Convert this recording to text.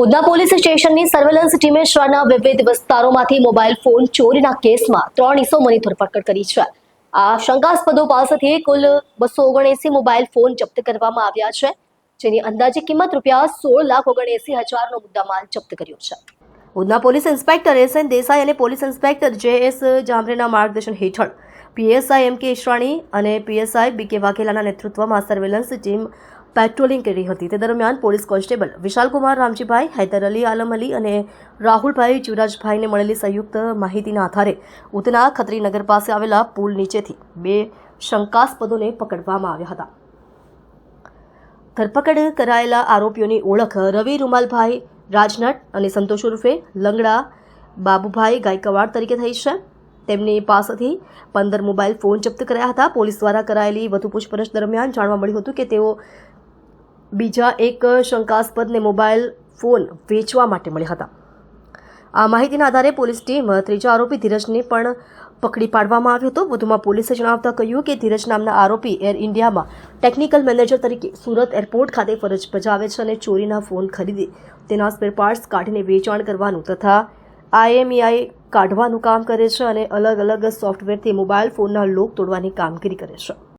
Udhna police સ્ટેશનની surveillance ટીમે શહેરના વિવિધ વિસ્તારોમાંથી મોબાઈલ ફોન ચોરીના કેસમાં 3 ઇસમોની ધરપકડ કરી છે। આ શંકાસ્પદો પાસેથી કુલ 279 મોબાઈલ ફોન જપ્ત કરવામાં આવ્યા છે, જેની અંદાજે કિંમત ₹16,79,000નો મુદ્દામાલ જપ્ત કર્યો છે। Udhna police inspector S N. Desai અને પોલીસ ઇન્સ્પેક્ટર જે.એસ. જામરેના માર્ગદર્શન હેઠળ પીએસઆઈ એમ.કે. ઈશ્રાણી અને પીએસઆઈ બી.કે. વાઘેલાના નેતૃત્વમાં સર્વેલન્સ ટીમ પેટ્રોલિંગ કરી હતી। તે દરમિયાન પોલીસ કોન્સ્ટેબલ વિશાલકુમાર રામજીભાઈ, હૈદર અલી, આલમ અલી અને રાહુલભાઈ જીવરાજભાઈને મળેલી સંયુક્ત માહિતીના આધારે ઉધના ખત્રીનગર પાસે આવેલા પુલ નીચેથી 2 શંકાસ્પદોને પકડવામાં આવ્યા હતા। ધરપકડ કરાયેલા આરોપીઓની ઓળખ રવિ રૂમાલભાઈ રાજનટ અને સંતોષ ઉર્ફે લંગડા બાબુભાઈ ગાયકવાડ તરીકે થઈ છે। તેમની પાસેથી 15 મોબાઈલ ફોન જપ્ત કર્યા હતા। પોલીસ દ્વારા કરાયેલી વધુ પૂછપરછ દરમિયાન જાણવા મળ્યું હતું કે તેઓ બીજા એક શંકાસ્પદને મોબાઈલ ફોન વેચવા માટે મળ્યા હતા। આ માહિતીના આધારે પોલીસ ટીમ ત્રીજા આરોપી ધીરજને પણ પકડી પાડવામાં આવ્યો હતો। વધુમાં પોલીસે જણાવતા કહ્યું કે ધીરજ નામના આરોપી એર ઇન્ડિયામાં ટેકનિકલ મેનેજર તરીકે સુરત એરપોર્ટ ખાતે ફરજ બજાવે છે અને ચોરીના ફોન ખરીદી તેના સ્પેર પાર્ટ્સ કાઢીને વેચાણ કરવાનું તથા IMEI કાઢવાનું કામ કરે છે અને અલગ અલગ સોફ્ટવેરથી મોબાઈલ ફોનના લોક તોડવાની કામગીરી કરે છે।